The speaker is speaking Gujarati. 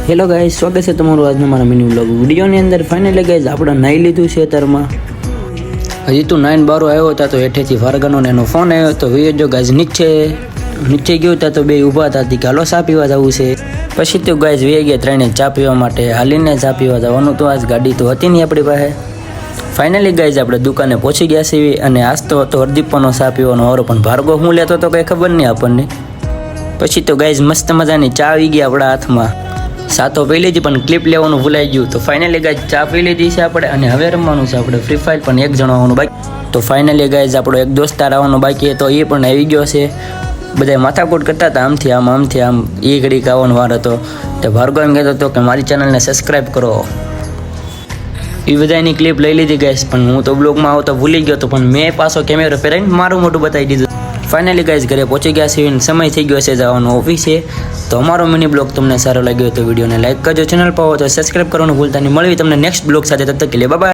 હેલો ગાઈઝ, સ્વાગત છે તમારું આજના મારા મિની વ્લોગ વિડીયોની અંદર. ફાઇનલી ગાઈઝ આપણે નાહી લીધું છે અત્યારમાં. હજી તો 9 બારો આવ્યો હતા તો હેઠેથી ફારગાનો એનો ફોન આવ્યો તો વે જો ગાઈઝ નીચે ગયો હતા તો બે ઊભા હતા કે હાલો ચા પીવા જવું છે. પછી તો ગાઈઝ વે ગયા ત્રણે ચા પીવા માટે. હાલીને ચા પીવા જવાનું તો આજ ગાડી તો હતી નહીં આપણી પાસે. ફાઇનલી ગાઈઝ આપણે દુકાને પહોંચી ગયા છીએ અને આજ તો હતો હરદીપનો ચા પીવાનો વારો, પણ ભાર્ગવ હું લેતો તો કંઈ ખબર નહીં આપણને. પછી તો ગાઈઝ મસ્ત મજાની ચા આવી ગઈ આપણા હાથમાં. ચા તો પી લીધી પણ ક્લિપ લેવાનું ભૂલાઈ ગયું. તો ફાઇનલી ગાઈઝ ચા પી લીધી છે આપણે અને હવે રમવાનું છે આપણે ફ્રી ફાયર. પણ એક જણો આવવાનું બાકી. તો ફાઇનલી ગાઈઝ આપણો એક દોસ્તાર આવવાનો બાકી હતો, એ પણ આવી ગયો છે. બધા માથાકૂટ કરતા હતા આમથી આમ એ ઘડીક આવવાનો વાર હતો. તો ભાર્ગવ એમ કહેતો હતો કે મારી ચેનલને સબસ્ક્રાઈબ કરો. એ બધાની ક્લિપ લઈ લીધી ગાઈઝ, પણ હું તો બ્લોગમાં આવતો ભૂલી ગયો હતો, પણ મેં પાછો કેમેરો ફેરાઈને મારું મોઢું બતાવી દીધું. ફાઇનલી ગાઈઝ ઘરે પહોંચી ગયા છે, સમય થઈ ગયો છે જવાનો ઓફિસે. તો અમારો મિની બ્લોગ તમને સારો લાગ્યો તો વિડીયોને લાઈક કરજો, ચેનલ પર હો તો સબસ્ક્રાઈબ કરવાનું ભૂલતા નહીં. મળવી તમને નેક્સ્ટ બ્લોગ સાથે, તબ તક કે લીએ બાય બાય.